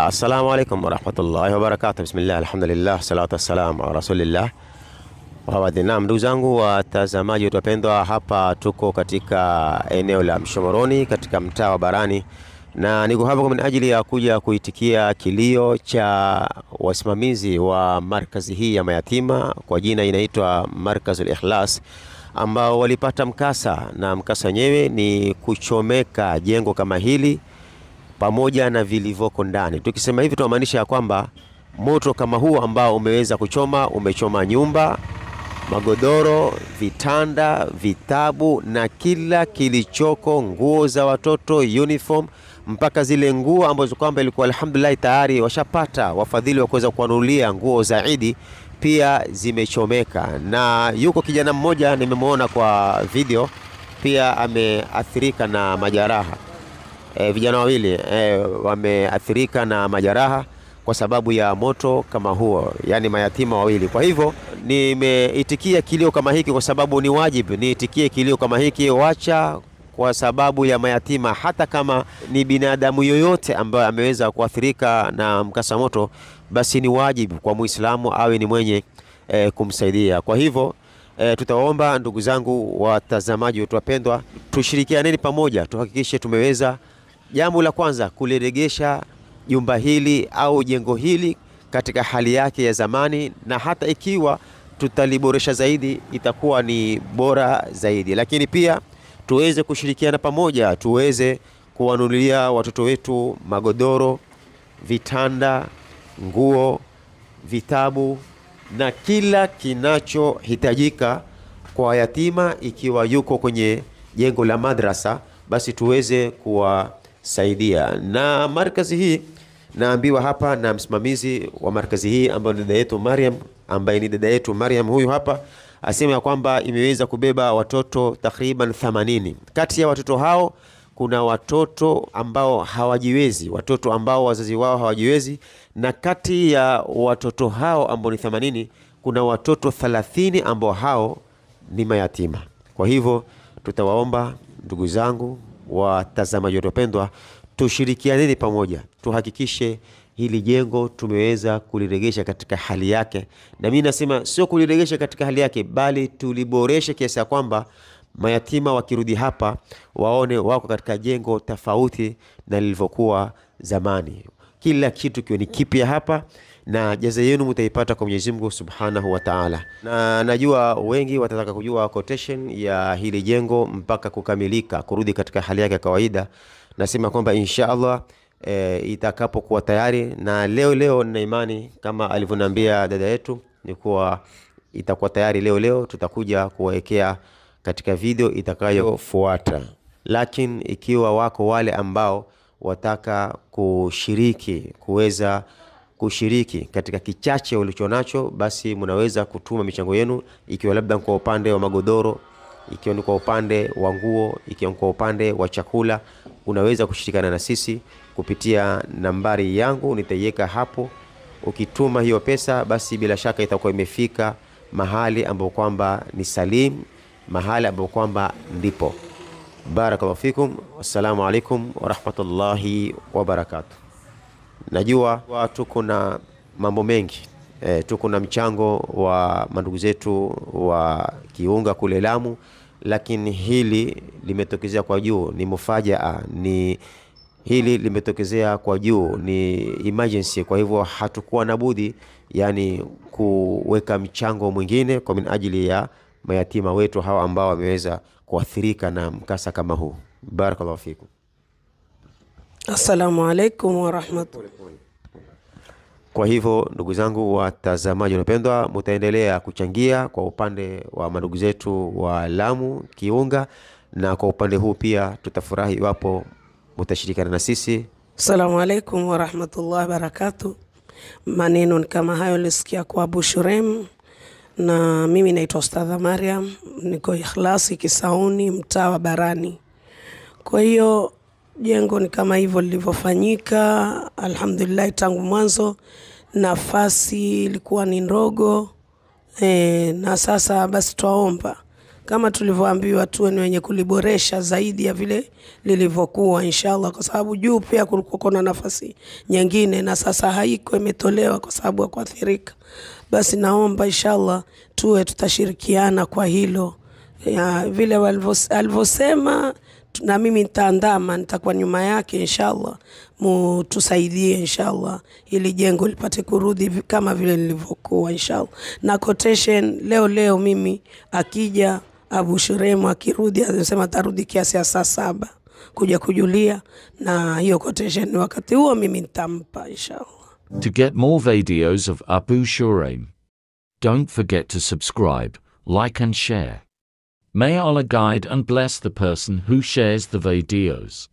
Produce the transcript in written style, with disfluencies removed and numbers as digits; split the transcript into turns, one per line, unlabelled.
Assalamu alaikum warahmatullahi wabarakatuh. Bismillah, alhamdulillah, salatu wassalamu ala rasulillah. Naam, ndugu zangu watazamaji wapendwa, hapa tuko katika eneo la Mshomoroni katika mtaa wa Barani, na niko hapa kwa ajili ya kuja kuitikia kilio cha wasimamizi wa markazi hii ya mayatima, kwa jina inaitwa Markazul Ikhlas, ambao walipata mkasa, na mkasa wenyewe ni kuchomeka jengo kama hili pamoja na vilivoko ndani. Tukisema hivi tunamaanisha ya kwamba moto kama huu ambao umechoma nyumba, magodoro, vitanda, vitabu na kila kilichoko, nguo za watoto, uniform, mpaka zile nguo ambazo kwamba ilikuwa alhamdulillah tayari washapata wafadhili wa kuweza kuanulia nguo za Eid, pia zimechomeka. Na yuko kijana mmoja nimemwona kwa video pia ameathirika na majeraha. Vijana wawili wameathirika na majeraha kwa sababu ya moto kama huo, yani mayatima wawili. Kwa hivyo nimeitikia kilio kama hiki kwa sababu ni wajibu niitikie kilio kama hiki, wacha kwa sababu ya mayatima. Hata kama ni binadamu yoyote ambaye ameweza kuathirika na mkasa moto, basi ni wajibu kwa Muislamu awe ni mwenye kumsaidia. Kwa hivyo tutaomba ndugu zangu watazamaji wetu wapendwa, tushirikiane pamoja, tuhakikishe tumeweza, jambo la kwanza, kuliregesha jumba hili au jengo hili katika hali yake ya zamani, na hata ikiwa tutaliboresha zaidi itakuwa ni bora zaidi. Lakini pia tuweze kushirikiana pamoja, tuweze kuwanunulia watoto wetu magodoro, vitanda, nguo, vitabu na kila kinachohitajika kwa yatima. Ikiwa yuko kwenye jengo la madrasa, basi tuweze kuwasaidia. Na markazi hii naambiwa hapa na msimamizi wa markazi hii ambaye ni dada yetu Mariam, huyu hapa asema ya kwamba imeweza kubeba watoto takriban 80. Kati ya watoto hao kuna watoto ambao hawajiwezi, watoto ambao wazazi wao hawajiwezi, na kati ya watoto hao ambao ni 80 kuna watoto 30 ambao hao ni mayatima. Kwa hivyo tutawaomba ndugu zangu watazamaji wapendwa, tushirikiane pamoja, tuhakikishe hili jengo tumeweza kuliregesha katika hali yake. Na mimi nasema sio kuliregesha katika hali yake, bali tuliboreshe kiasi ya kwamba mayatima wakirudi hapa waone wako katika jengo tofauti na lilivyokuwa zamani. Kila kitu kiwe ni kipya hapa, na jaza yenu mtaipata kwa Mwenyezi Mungu Subhanahu wa Ta'ala. Na najua wengi watataka kujua quotation ya hili jengo mpaka kukamilika, kurudi katika hali yake ya kawaida. Nasema kwamba inshallah itakapokuwa tayari, na leo na imani kama alivyoniambia dada yetu ni kuwa itakuwa tayari leo, tutakuja kuwekea katika video itakayofuata. Lakini ikiwa wako wale ambao wataka kuweza kushiriki katika kichache ulichonacho, basi mnaweza kutuma michango yenu, ikiwa labda kwa upande wa magodoro, ikiwa ni kwa upande wa nguo, ikiwa ni kwa upande wa chakula, unaweza kushirikana na sisi kupitia nambari yangu nitaiweka hapo. Ukituma hiyo pesa, basi bila shaka itakuwa imefika mahali ambapo kwamba ni salim, mahali ambapo kwamba ndipo. Barakallahu fikum, wassalamu alaikum warahmatullahi wabarakatuh. Najua tuko na mambo mengi, tuko na mchango wa mandugu zetu wa Kiunga kule Lamu, lakini hili limetokezea kwa juu, ni mufajaa, hili limetokezea kwa juu, ni emergency. Kwa hivyo hatukuwa na budi yani kuweka mchango mwingine kwa minajili ya mayatima wetu hawa ambao wameweza kuathirika na mkasa kama huu. Barakallahu fikum.
Assalamu alaikum wa rahmatullahi.
Kwa hivyo ndugu zangu watazamaji wapendwa, mtaendelea kuchangia kwa upande wa ndugu zetu wa Lamu Kiunga, na kwa upande huu pia tutafurahi iwapo mtashirikiana na sisi.
Assalamu alaikum wa rahmatullahi wa barakatuh. Maneno ni kama hayo nilisikia kwa Abu Shurem, na mimi naitwa Ustadha Mariam, niko Ikhlasi Kisauni, mtaa wa Barani. Kwa hiyo jengo ni kama hivyo lilivyofanyika, alhamdulillah. Tangu mwanzo nafasi ilikuwa ni ndogo, na sasa basi tuomba kama tulivyoambiwa tuwe ni wenye kuliboresha zaidi ya vile lilivyokuwa inshallah, kwa sababu juu pia kulikuwa kuna nafasi nyingine na sasa haiko, imetolewa kwa sababu ya kuathirika. Basi naomba inshallah tuwe tutashirikiana kwa hilo ya vile alivyosema, na mimi nitaandama, nitakuwa nyuma yake inshallah, tusaidie inshallah ili jengo lipate kurudi kama vile lilivyokuwa inshallah. Na quotation leo mimi akija Abu Shurem akirudi anasema tarudi kiasi ya saa 7 kuja kujulia, na hiyo quotation wakati huo mimi nitampa inshallah.
To get more videos of Abu Shurem, don't forget to subscribe, like and share. May Allah guide and bless the person who shares the videos.